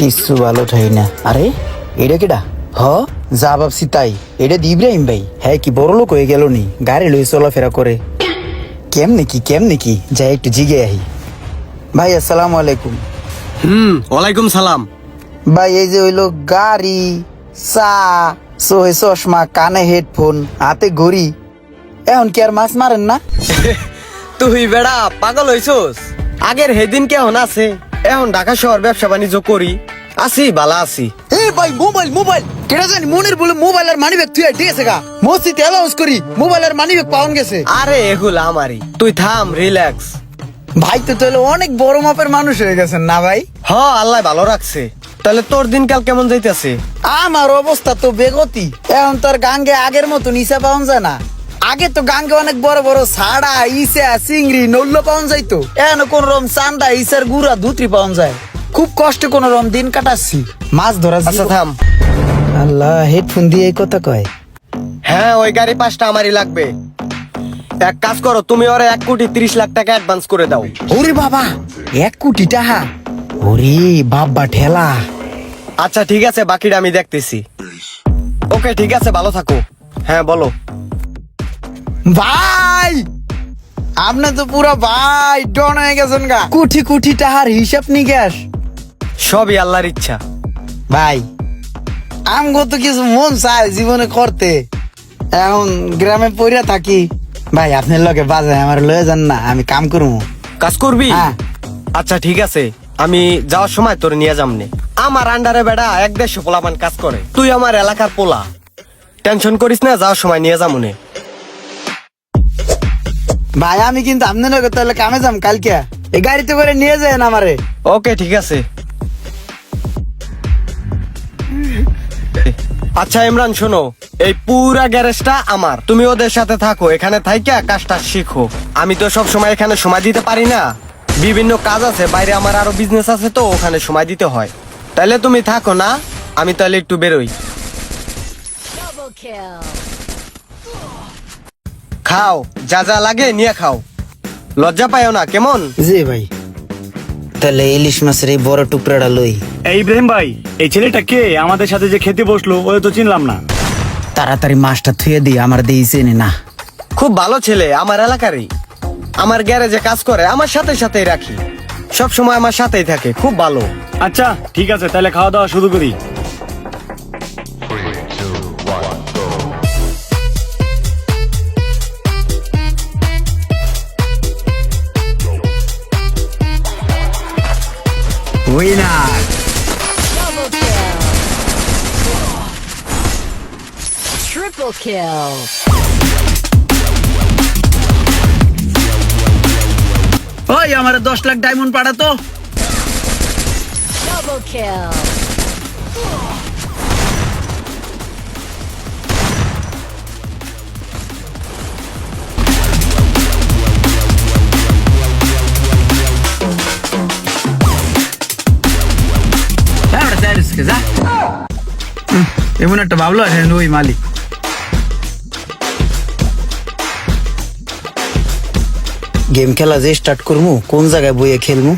কিচ্ছু ভালো ঠাই না। আরে এটা কেডা? হ, যা ভাবছি তাই, এটা দি ইব্রাহিম ভাই। হ্যাঁ, কি বড় লোক হয়ে গেল নি, গাড়ি লই চলাফেরা করে। কেমনে কি যাই একটু জিগে আহি। ভাই আসসালামু আলাইকুম। ওয়ালাইকুম সালাম। ভাই এই যে হইলো গাড়ি, চা, সোহে চশমা, কানে হেডফোন, হাতে ঘড়ি, এখন কি আর মাছ মারেন না? তুই বেড়া পাগল হইছস? আগের হেদিন কেমন আছে? এখন ঢাকা শহর ব্যবসা বাণিজ্য করি, আছি বালা আছি। এ ভাই, মোবাইল কেডা জানি মনের বলে মোবাইল আর মানি ব্যাগ তুই ঠিক আছে গা, মসজিদে অ্যালাউন্স করি মোবাইল আর মানি ব্যাগ পাওয়ান গেছে। আরে এগুলা আমারই, তুই থাম, রিল্যাক্স। ভাই তো তাহলে অনেক বড় মাপের মানুষ হয়ে গেছেন না ভাই? হ, আল্লাহ ভালো রাখছে। তাহলে তোর দিনকাল কেমন যাইতেছে? আমার অবস্থা তো বেগতি। এখন তোর গাঙ্গে আগের মতো নিচা পাওয়া যায় না। আগে তো গাঙ্গে অনেক বড় বড় সাড়া, ইসা, চিংড়ি, নল্ল পাওয়া যাইতো। এখন কোন রকম চান্দা, ইসার গুড়া, ধুত্রি পাওয়া যায়। খুব কষ্টে কোন রকম দিন কাটাচ্ছি। মাছ ধরা। আচ্ছা থাম। আল্লাহ, হেডফোন দিয়ে এই কথা কয়। হ্যাঁ, ওই গাড়ি 5টা আমারই লাগবে। এক কাজ করো, তুমি ওরে 1,30,00,000 টাকা অ্যাডভান্স করে দাও। ওরে বাবা, 1 কোটি টাকা! ওরে বাবা ঠেলা। আচ্ছা ঠিক আছে, বাকিটা আমি দেখতেছি। ওকে ঠিক আছে, ভালো থাকো। হ্যাঁ বলো। ভাই আপনি তো পুরা ভাই ডন হয়ে গেছেন গা। কোটি টাকার হিসাব নিকাশ সবই আল্লাহর ইচ্ছা। ভাই আমগো তো কিছু মন চায় জীবনে করতে, এখন গ্রামে পড়িয়া থাকি। ভাই আপনার লগে বাজে আমার লয়ে যান না, আমি কাম করবো। কাজ করবি? হ্যাঁ। আচ্ছা ঠিক আছে, আমি যাওয়ার সময় তোর নিয়ে যামনে। আমার আন্ডারে বেড়া 1-150 পোলাপান কাজ করে, তুই আমার এলাকার পোলা, টেনশন করিস না, যাওয়ার সময় নিয়ে যামনে। ভাই আমি কিন্তু আপনার লগে তাহলে কামে যাম কালকে, এই গাড়িতে করে নিয়ে যায় আমারে। ওকে ঠিক আছে। আচ্ছা ইমরান শোনো, এই পুরা গ্যারেজটা আমার, তুমি ওদের সাথে থাকো, এখানে থাইকা কাজটা শিখো। আমি তো সব সময় এখানে সময় দিতে পারি না, বিভিন্ন কাজ আছে বাইরে, আমার আরো বিজনেস আছে, তো ওখানে সময় দিতে হয়। তাহলে তুমি থাকো না, আমি তাহলে একটু বেরোই। খাও, যা যা লাগে নিয়ে খাও, লজ্জা পাইও না, কেমন? জি ভাই। তাহলে ইলিশ মাছের এই বড় টুকরাটা লই। এই ইব্রাহিম ভাই, এই ছেলেটা কে আমাদের সাথে যে খেতে বসলো? ওই তো চিনলাম না। তাড়াতাড়ি মাছটা থুয়ে দিই, আমার দিয়েছে না। খুব ভালো ছেলে, আমার এলাকারই, আমার গ্যারেজে কাজ করে, আমার সাথে সাথেই রাখি, সব সময় আমার সাথেই থাকে, খুব ভালো। আচ্ছা ঠিক আছে, তাহলে খাওয়া দাওয়া শুরু করি। উইনার। Triple kill. ওই আমার 10 লাখ ডায়মন্ড পাড়া তো। Double kill. এমন একটা ভাবলো ওই মালিক। গেম খেলা যে স্টার্ট করবো, কোন জায়গায় বইয়ে খেলবো?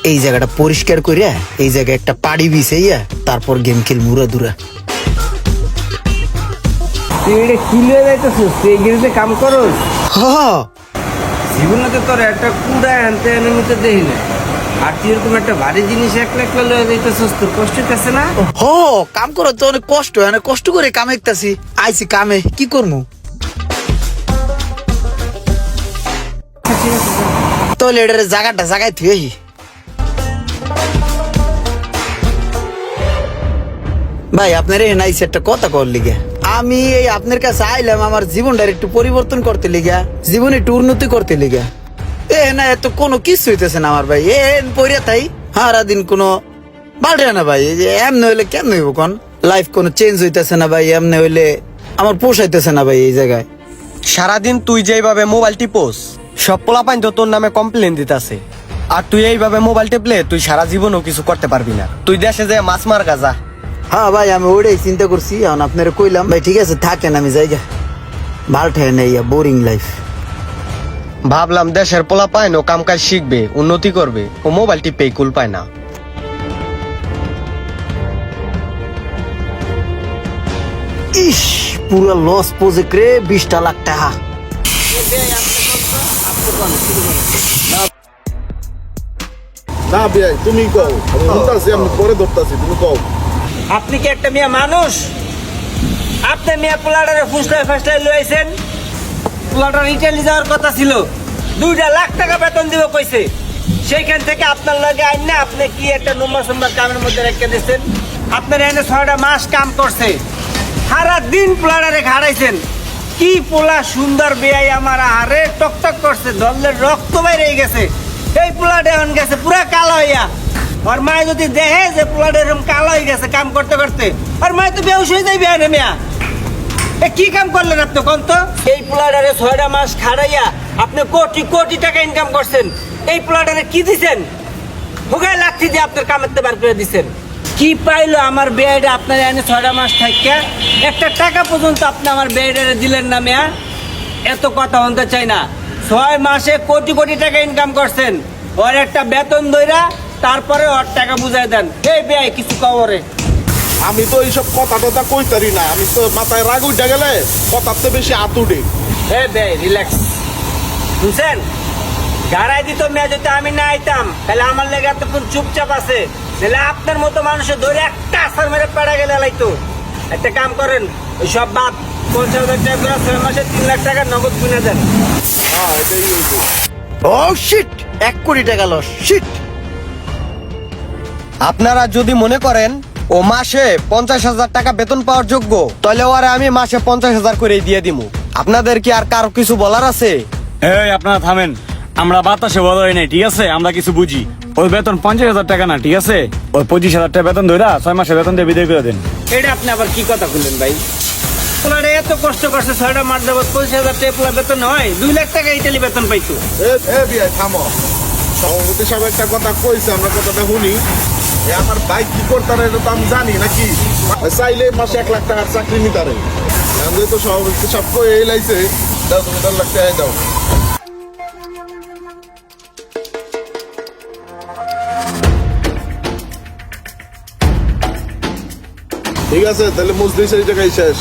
এই জায়গাটা পরিষ্কার করিয়া এই জায়গায় একটা পাড়ি বিছাইয়া তারপর গেম খেলবো উড়া দুরা। তুই এটা কি লয়ে যাইতেছিস? তুই এগিয়ে কাম করস? জীবনে তো তোর একটা কুড়া আনতে নিতে দেই না, আর তুই এরকম একটা ভারী জিনিস একলা একলা লয়ে যাইতেছিস, তোর কষ্ট হইতেছে না? কাম করো তো অনেক কষ্ট, অনেক কষ্ট করে কাম একতাছি, আইছি কামে, কি করবো? তাহলে এটার জায়গাটা জায়গায় থুয়ে ভাই আপনার এই নাইস একটা কথা কর লিগে। আমি এই আপনার কাছে আইলাম আমার জীবনটার একটু পরিবর্তন করতে লিগা, জীবনে একটু উন্নতি করতে লিগা। না এত কোনো কিছু হইতেছে না আমার ভাই, পড়িয়া তাই সারা দিন কোনো বাড়ে না ভাই। এই যে এমনি হইলে কেমন হইব কোন? লাইফ কোনো চেঞ্জ হইতেছে না ভাই, এমনি হইলে আমার পোষাইতেছে না ভাই এই জায়গায়। সারাদিন তুই যেভাবে মোবাইল টিপোস, সব পোলাপাইন তো তোর নামে কমপ্লেন দিতেছে, আর তুই এইভাবে মোবাইল টিপলে তুই সারা জীবনও কিছু করতে পারবি না। তুই দেশে যে মাছ মার গাজা। হ্যাঁ ভাই, আমি ওটাই চিন্তা করছি, এখন আপনারা কইলাম ভাই ঠিক আছে থাকেন, আমি যাই গা, ভাল ঠায় নেই, বোরিং লাইফ। ভাবলাম দেশের পোলাপাইন ও কাম কাজ শিখবে, উন্নতি করবে, ও মোবাইল টিপেই কুল পায় না। ইস পুরো লস প্রজেক্ট রে, 20টা লাখ টাকা। না বিয়াই তুমি কও, আমি ধরতাছি, আমি পরে ধরতাছি, তুমি কও। আপনি কি একটা মেয়ে মানুষ? আপনি মেয়ে পোলাটারে ফুসলায় ফাসলায় লইছেন। পোলাটার ইটালি যাওয়ার কথা ছিল, 2 লাখ টাকা বেতন দিব কইছে। সেইখান থেকে আপনার লগে আইন না, আপনি কি একটা নম্বর সম্বার কামের মধ্যে রেখে দিচ্ছেন। আপনার এনে 6টা মাস কাম করছে, সারা দিন পোলাটারে খাড়াইছেন। কি পোলা সুন্দর বেয়াই আমার, আরে টকটক করছে, দলের রক্ত বাইরে গেছে। এই পোলাটা এখন গেছে পুরা কালো হইয়া। আর মায় যদি দেখে যে পোলাটা এরকম কালো হয়ে গেছে কাম করতে করতে, আর মায় তো বেউস হয়ে যাইবে না মিয়া। এ কি কাম করলেন আপনি কোন তো? এই পোলাটারে 6টা মাস খাড়াইয়া আপনি কোটি কোটি টাকা ইনকাম করছেন। এই পোলাটারে কি দিছেন? ভোগায় লাঠি দিয়ে আপনার কামের বার করে দিছেন। কি পাইলো আমার বেয়াইটা আপনার এনে 6টা মাস থাইকা? একটা টাকা পর্যন্ত আপনি আমার বেয়াইটারে দিলেন না মিয়া। এত কথা বলতে চাই না, 6 মাসে কোটি কোটি টাকা ইনকাম করছেন। ওর একটা বেতন দইরা তারপরে ওর টাকা বুঝাই দেন। এই বেয়াই কিছু কবরে। আমি তো এইসব কথা টথা কইতারি না, আমি তো মাথায় রাগ উঠে গেলে কথাতে বেশি আতুডে। এই বেয়াই রিল্যাক্স, বুঝছেন? গাড়াই দিত মেয়ে যদি আমি না আইতাম, তাহলে আমার লেগে এতক্ষণ চুপচাপ আছে। তাহলে আপনার মতো মানুষের ধরে একটা আসার মেরে পেড়া গেলে লাইতো। একটা কাম করেন, ওই সব বাদ, 50,000 টাকা করে 6 মাসে 3 লাখ টাকা নগদ কিনে দেন। হ্যাঁ এটাই হইছে। ও শিট, 1 কোটি টাকা লস, শিট। আপনারা যদি মনে করেন ও মাসে 50,000 টাকা বেতন পাওয়ার যোগ্য, তাহলে ওরে আমি মাসে 50,000 করে দিয়ে দিমু। আপনাদের কি আর কারো কিছু বলার আছে? এই আপনারা থামেন, আমরা বাতাসে বড় হয় নাই, ঠিক আছে? আমরা কিছু বুঝি। ওই বেতন 50,000 টাকা না, ঠিক আছে? ওই 25,000 টাকা বেতন ধরা 6 মাসের বেতন দিয়ে বিদায় করে দেন। এটা আপনি আবার কি কথা বললেন ভাই? পোলারে এত কষ্ট করছে, 6টা মাস যাবত 25,000 টাকা পোলা বেতন হয়, 2 লাখ টাকা ইটালি বেতন পাইতো। এ বিয়াই থামো, সভাপতি সাহেব একটা কথা কইছে, আমরা কথাটা শুনি। এ আমার ভাই কি করতারে এটা তো আমি জানি নাকি, চাইলে মাসে 1 লাখ টাকার চাকরি নিতারে। আমি তো সভাপতি সব কই এই লাইছে, দাও তুমি 10 লাখ টাকা দাও। ঠিক আছে, তাহলে মজলিস এই জায়গায় শেষ।